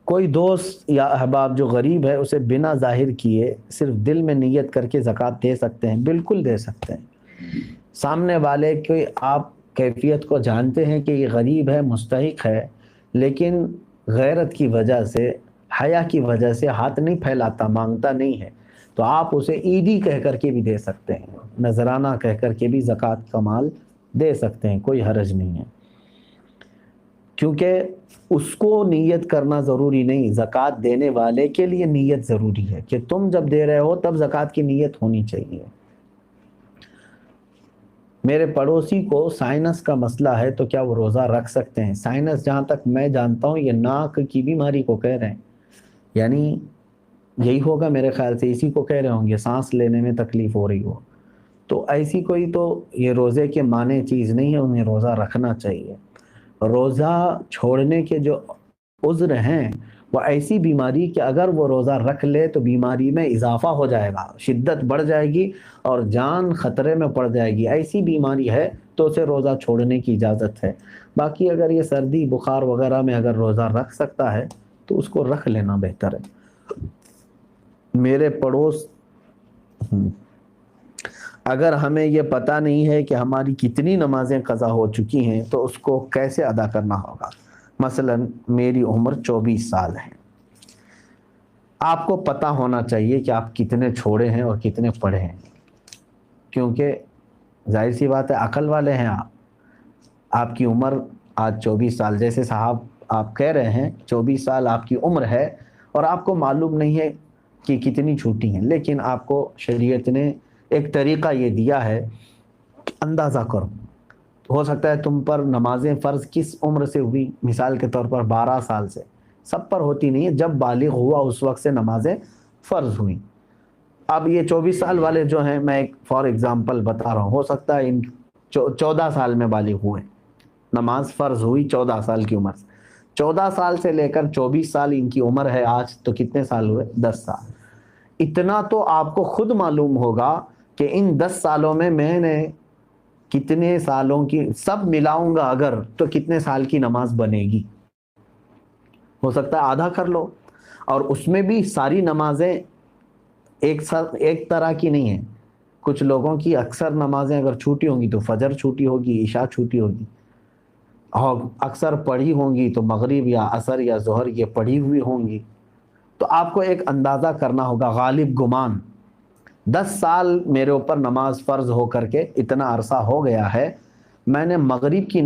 کوئی دوست یا احباب جو غریب ہے اسے بنا ظاہر کیے صرف دل میں نیت کر کے زکوٰۃ دے سکتے ہیں؟ بالکل دے سکتے ہیں۔ سامنے والے کی آپ کیفیت کو جانتے ہیں کہ یہ غریب ہے، مستحق ہے، لیکن غیرت کی وجہ سے، حیا کی وجہ سے ہاتھ نہیں پھیلاتا، مانگتا نہیں ہے، تو آپ اسے عیدی کہہ کر کے بھی دے سکتے ہیں، نذرانہ کہہ کر کے بھی زکوٰۃ کا مال دے سکتے ہیں، کوئی حرج نہیں ہے، کیونکہ اس کو نیت کرنا ضروری نہیں، زکوٰۃ دینے والے کے لیے نیت ضروری ہے کہ تم جب دے رہے ہو تب زکوٰۃ کی نیت ہونی چاہیے۔ میرے پڑوسی کو سائنس کا مسئلہ ہے تو کیا وہ روزہ رکھ سکتے ہیں؟ سائنس جہاں تک میں جانتا ہوں یہ ناک کی بیماری کو کہہ رہے ہیں، یعنی یہی ہوگا میرے خیال سے، اسی کو کہہ رہے ہوں گے، سانس لینے میں تکلیف ہو رہی ہو، تو ایسی کوئی تو یہ روزے کے معنی چیز نہیں ہے، انہیں روزہ رکھنا چاہیے۔ روزہ چھوڑنے کے جو عذر ہیں وہ ایسی بیماری کہ اگر وہ روزہ رکھ لے تو بیماری میں اضافہ ہو جائے گا، شدت بڑھ جائے گی اور جان خطرے میں پڑ جائے گی، ایسی بیماری ہے تو اسے روزہ چھوڑنے کی اجازت ہے۔ باقی اگر یہ سردی بخار وغیرہ میں اگر روزہ رکھ سکتا ہے تو اس کو رکھ لینا بہتر ہے۔ میرے پڑوس اگر ہمیں یہ پتہ نہیں ہے کہ ہماری کتنی نمازیں قضا ہو چکی ہیں تو اس کو کیسے ادا کرنا ہوگا؟ مثلا میری عمر 24 سال ہے، آپ کو پتہ ہونا چاہیے کہ آپ کتنے چھوڑے ہیں اور کتنے پڑھے ہیں، کیونکہ ظاہر سی بات ہے عقل والے ہیں آپ کی عمر آج 24 سال، جیسے صاحب آپ کہہ رہے ہیں 24 سال آپ کی عمر ہے اور آپ کو معلوم نہیں ہے کہ کتنی چھوٹی ہیں، لیکن آپ کو شریعت نے ایک طریقہ یہ دیا ہے، اندازہ کرو، ہو سکتا ہے تم پر نمازیں فرض کس عمر سے ہوئی، مثال کے طور پر 12 سال سے، سب پر ہوتی نہیں ہے، جب بالغ ہوا اس وقت سے نمازیں فرض ہوئیں۔ اب یہ 24 سال والے جو ہیں، میں ایک فار ایگزامپل بتا رہا ہوں، ہو سکتا ہے ان 14 سال میں بالغ ہوئے، نماز فرض ہوئی 14 سال کی عمر سے، 14 سال سے لے کر 24 سال ان کی عمر ہے آج، تو کتنے سال ہوئے؟ 10 سال۔ اتنا تو آپ کو خود معلوم ہوگا کہ ان 10 سالوں میں نے کتنے سالوں کی، سب ملاؤں گا اگر تو کتنے سال کی نماز بنے گی، ہو سکتا ہے آدھا کر لو، اور اس میں بھی ساری نمازیں ایک طرح کی نہیں ہیں، کچھ لوگوں کی اکثر نمازیں اگر چھوٹی ہوں گی تو فجر چھوٹی ہوگی، عشاء چھوٹی ہوگی، اور اکثر پڑھی ہوں گی تو مغرب یا عصر یا ظہر یہ پڑھی ہوئی ہوں گی، تو آپ کو ایک اندازہ کرنا ہوگا غالب گمان 10 سال میرے اوپر نماز فرض ہو کر کے اتنا عرصہ ہو گیا ہے، میں نے مغرب کی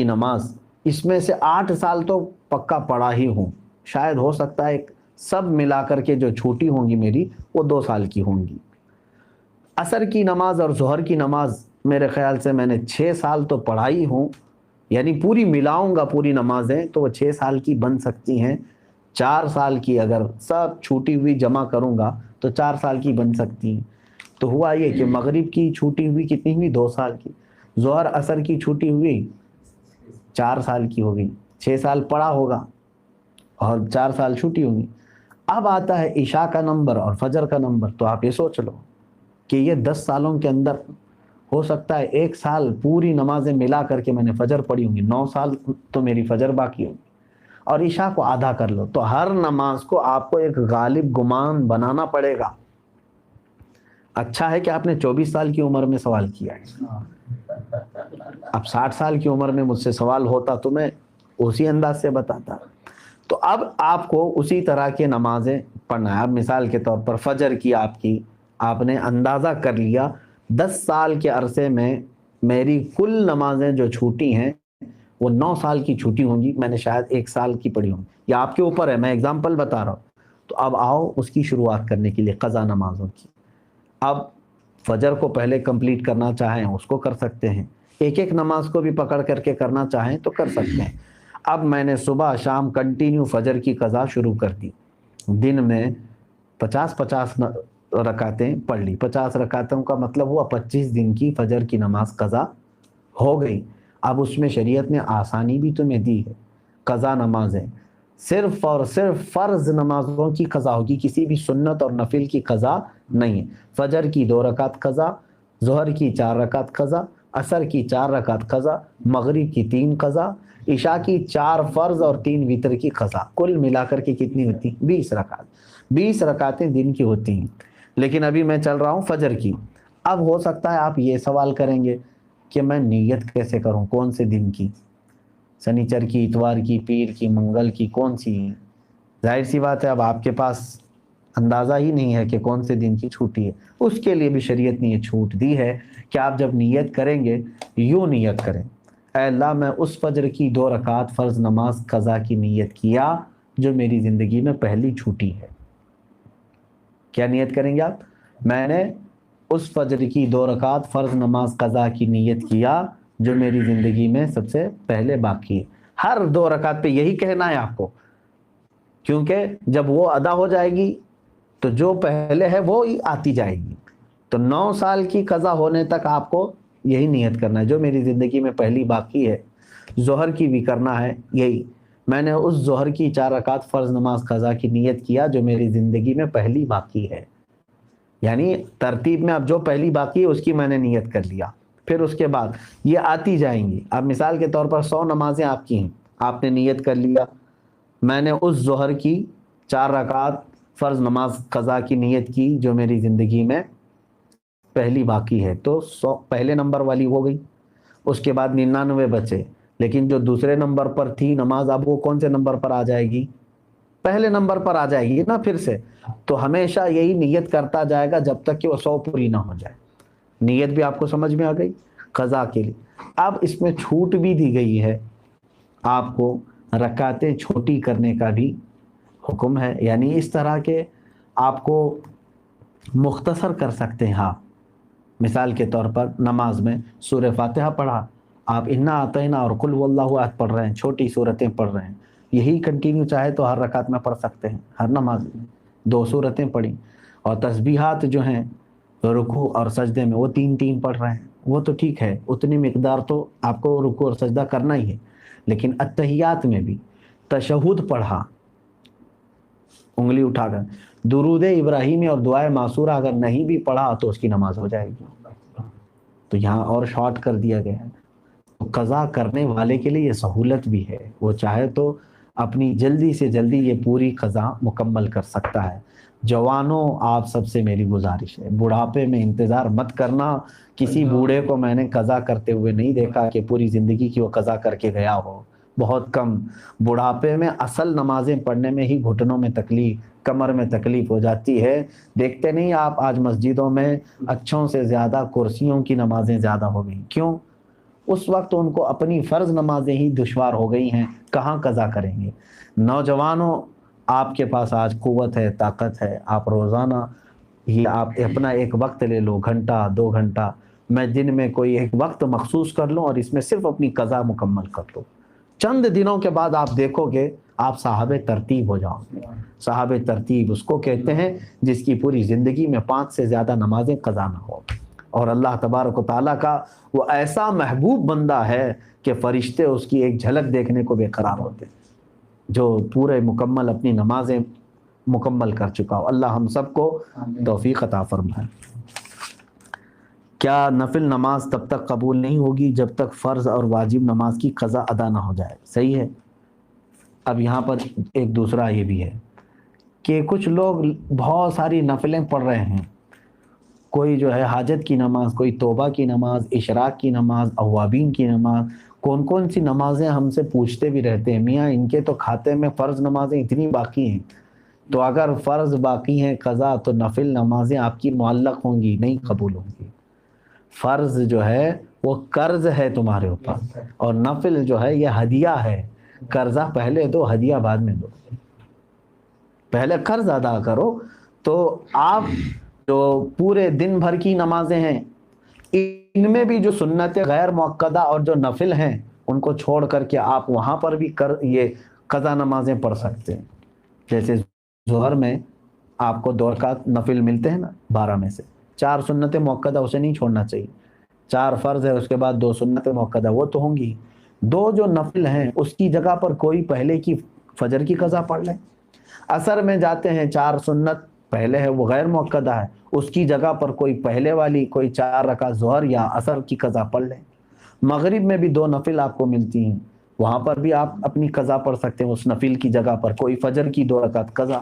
نماز اس میں سے 8 سال تو پکا پڑھا ہی ہوں، شاید ہو سکتا ہے سب ملا کر کے جو چھوٹی ہوں گی میری وہ 2 سال کی ہوں گی۔ عصر کی نماز اور ظہر کی نماز میرے خیال سے میں نے 6 سال تو پڑھائی ہوں، یعنی پوری ملاؤں گا پوری نمازیں تو وہ 6 سال کی بن سکتی ہیں، 4 سال کی اگر سب چھوٹی ہوئی جمع کروں گا تو 4 سال کی بن سکتی ہیں۔ تو ہوا یہ کہ مغرب کی چھوٹی ہوئی کتنی ہوئی؟ 2 سال کی، ظہر عصر کی چھوٹی ہوئی 4 سال کی ہو گئی، 6 سال پڑھا ہوگا اور 4 سال چھوٹی ہوگی۔ اب آتا ہے عشاء کا نمبر اور فجر کا نمبر، تو آپ یہ سوچ لو کہ یہ 10 سالوں کے اندر ہو سکتا ہے 1 سال پوری نمازیں ملا کر کے میں نے فجر پڑھی ہوں گی، 9 سال تو میری فجر باقی ہوگی، اور عشاء کو آدھا کر لو، تو ہر نماز کو آپ کو ایک غالب گمان بنانا پڑے گا۔ اچھا ہے کہ آپ نے 24 سال کی عمر میں سوال کیا ہے، اب 60 سال کی عمر میں مجھ سے سوال ہوتا تو میں اسی انداز سے بتاتا۔ تو اب آپ کو اسی طرح کے نمازیں پڑھنا ہے۔ اب مثال کے طور پر فجر کی آپ نے اندازہ کر لیا 10 سال کے عرصے میں میری کل نمازیں جو چھوٹی ہیں وہ 9 سال کی چھوٹی ہوں گی، میں نے شاید 1 سال کی پڑھی ہوں، یا آپ کے اوپر ہے، میں اگزامپل بتا رہا ہوں۔ تو اب آؤ اس کی شروعات کرنے کے لیے قضا نمازوں کی۔ اب فجر کو پہلے کمپلیٹ کرنا چاہیں اس کو کر سکتے ہیں، ایک نماز کو بھی پکڑ کر کے کرنا چاہیں تو کر سکتے ہیں۔ اب میں نے صبح شام کنٹینیو فجر کی قضا شروع کر دی، دن میں 50 رکعتیں پڑھ لی، 50 رکعتوں کا مطلب ہوا 25 دن کی فجر کی نماز قضا ہو گئی۔ اب اس میں شریعت نے آسانی بھی تمہیں دی ہے، قضا نمازیں صرف اور صرف فرض نمازوں کی قضا ہوگی، کسی بھی سنت اور نفل کی قضا نہیں ہے۔ فجر کی 2 رکعت قضا، ظہر کی 4 رکعت قضا، عصر کی 4 رکعت قضا، مغرب کی 3 قضا، عشاء کی 4 فرض اور 3 وتر کی قضا، کل ملا کر کے کتنی ہوتی؟ 20 رکعت۔ 20 رکعتیں دن کی ہوتی ہیں، لیکن ابھی میں چل رہا ہوں فجر کی۔ اب ہو سکتا ہے آپ یہ سوال کریں گے کہ میں نیت کیسے کروں، کون سے دن کی، سنیچر کی، اتوار کی، پیر کی، منگل کی، کون سی؟ ظاہر سی بات ہے اب آپ کے پاس اندازہ ہی نہیں ہے کہ کون سے دن کی چھوٹی ہے۔ اس کے لیے بھی شریعت نے یہ چھوٹ دی ہے کہ آپ جب نیت کریں گے یوں نیت کریں، اے اللہ میں اس فجر کی 2 رکعت فرض نماز قضا کی نیت کیا جو میری زندگی میں پہلی چھوٹی ہے۔ کیا نیت کریں گے آپ؟ میں نے اس فجر کی 2 رکعت فرض نماز قضا کی نیت کیا جو میری زندگی میں سب سے پہلے باقی ہے۔ ہر 2 رکعت پہ یہی کہنا ہے آپ کو، کیونکہ جب وہ ادا ہو جائے گی تو جو پہلے ہے وہ ہی آتی جائے گی۔ تو 9 سال کی قضا ہونے تک آپ کو یہی نیت کرنا ہے، جو میری زندگی میں پہلی باقی ہے۔ ظہر کی بھی کرنا ہے یہی، میں نے اس ظہر کی 4 رکعت فرض نماز قضا کی نیت کیا جو میری زندگی میں پہلی باقی ہے، یعنی ترتیب میں اب جو پہلی باقی ہے اس کی میں نے نیت کر لیا، پھر اس کے بعد یہ آتی جائیں گی۔ اب مثال کے طور پر 100 نمازیں آپ کی ہیں، آپ نے نیت کر لیا میں نے اس ظہر کی 4 رکعت فرض نماز قضا کی نیت کی جو میری زندگی میں پہلی باقی ہے، تو 100 پہلے نمبر والی ہو گئی، اس کے بعد 99 بچے، لیکن جو دوسرے نمبر پر تھی نماز اب وہ کون سے نمبر پر آ جائے گی؟ پہلے نمبر پر آ جائے گی نا پھر سے۔ تو ہمیشہ یہی نیت کرتا جائے گا جب تک کہ وہ 100 پوری نہ ہو جائے۔ نیت بھی آپ کو سمجھ میں آ گئی قضا کے لیے۔ اب اس میں چھوٹ بھی دی گئی ہے آپ کو، رکعتیں چھوٹی کرنے کا بھی حکم ہے، یعنی اس طرح کے آپ کو مختصر کر سکتے ہیں آپ۔ مثال کے طور پر نماز میں سورہ فاتحہ پڑھا، آپ انا اعطینا اور قل واللہ احد پڑھ رہے ہیں، چھوٹی صورتیں پڑھ رہے ہیں، یہی کنٹینیو چاہے تو ہر رکعت میں پڑھ سکتے ہیں، ہر نماز میں 2 صورتیں پڑھی، اور تسبیحات جو ہیں رکوع اور سجدے میں وہ 3 پڑھ رہے ہیں، وہ تو ٹھیک ہے، اتنی مقدار تو آپ کو رکوع اور سجدہ کرنا ہی ہے۔ لیکن اتحیات میں بھی تشہد پڑھا انگلی اٹھا کر، درود ابراہیمی اور دعائے معصورہ اگر نہیں بھی پڑھا تو اس کی نماز ہو جائے گی۔ تو یہاں اور شارٹ کر دیا گیا ہے۔ قضا کرنے والے کے لیے یہ سہولت بھی ہے، وہ چاہے تو اپنی جلدی سے جلدی یہ پوری قضا مکمل کر سکتا ہے۔ جوانوں آپ سب سے میری گزارش ہے، بڑھاپے میں انتظار مت کرنا۔ کسی بوڑھے کو میں نے قضا کرتے ہوئے نہیں دیکھا کہ پوری زندگی کی وہ قضا کر کے گیا ہو، بہت کم۔ بڑھاپے میں اصل نمازیں پڑھنے میں ہی گھٹنوں میں تکلیف، کمر میں تکلیف ہو جاتی ہے۔ دیکھتے نہیں آپ آج مسجدوں میں اچھوں سے زیادہ کرسیوں کی نمازیں زیادہ ہو گئی، کیوں؟ اس وقت ان کو اپنی فرض نمازیں ہی دشوار ہو گئی ہیں، کہاں قضا کریں گے۔ نوجوانوں آپ کے پاس آج قوت ہے، طاقت ہے، آپ روزانہ ہی آپ اپنا ایک وقت لے لو، گھنٹہ 2 گھنٹہ، میں دن میں کوئی ایک وقت مخصوص کر لوں اور اس میں صرف اپنی قضا مکمل کر لوں۔ چند دنوں کے بعد آپ دیکھو گے آپ صاحب ترتیب ہو جاؤ گے۔ صاحب ترتیب اس کو کہتے ہیں جس کی پوری زندگی میں 5 سے زیادہ نمازیں قضا نہ ہو، اور اللہ تبارک و تعالیٰ کا وہ ایسا محبوب بندہ ہے کہ فرشتے اس کی ایک جھلک دیکھنے کو بے قرار ہوتے ہیں، جو پورے مکمل اپنی نمازیں مکمل کر چکا ہو۔ اللہ ہم سب کو توفیق عطا فرمائے۔ کیا نفل نماز تب تک قبول نہیں ہوگی جب تک فرض اور واجب نماز کی قضا ادا نہ ہو جائے؟ صحیح ہے۔ اب یہاں پر ایک دوسرا یہ بھی ہے کہ کچھ لوگ بہت ساری نفلیں پڑھ رہے ہیں، کوئی جو ہے حاجت کی نماز، کوئی توبہ کی نماز، اشراق کی نماز، اوابین کی نماز، کون سی نمازیں ہم سے پوچھتے بھی رہتے ہیں، میاں ان کے تو کھاتے میں فرض نمازیں اتنی باقی ہیں، تو اگر فرض باقی ہیں قضا تو نفل نمازیں آپ کی معلق ہوں گی، نہیں قبول ہوں گی۔ فرض جو ہے وہ قرض ہے تمہارے اوپر، اور نفل جو ہے یہ ہدیہ ہے۔ قرضہ پہلے دو، ہدیہ بعد میں دو، پہلے قرض ادا کرو۔ تو آپ جو پورے دن بھر کی نمازیں ہیں ان میں بھی جو سنت غیر مؤکدہ اور جو نفل ہیں ان کو چھوڑ کر کے آپ وہاں پر بھی یہ قضا نمازیں پڑھ سکتے ہیں۔ جیسے ظہر میں آپ کو 2 رکعت نفل ملتے ہیں نا 12 میں سے، 4 سنت مؤکدہ اسے نہیں چھوڑنا چاہیے، 4 فرض ہے اس کے بعد 2 سنت مؤکدہ وہ تو ہوں گی، 2 جو نفل ہیں اس کی جگہ پر کوئی پہلے کی فجر کی قضا پڑھ لیں۔ عصر میں جاتے ہیں 4 سنت پہلے ہے وہ غیر مؤکدہ ہے، اس کی جگہ پر کوئی پہلے والی کوئی 4 رکعت ظہر یا عصر کی قضا پڑھ لیں۔ مغرب میں بھی 2 نفل آپ کو ملتی ہیں، وہاں پر بھی آپ اپنی قضا پڑھ سکتے ہیں اس نفل کی جگہ پر، کوئی فجر کی 2 رکعت قضا.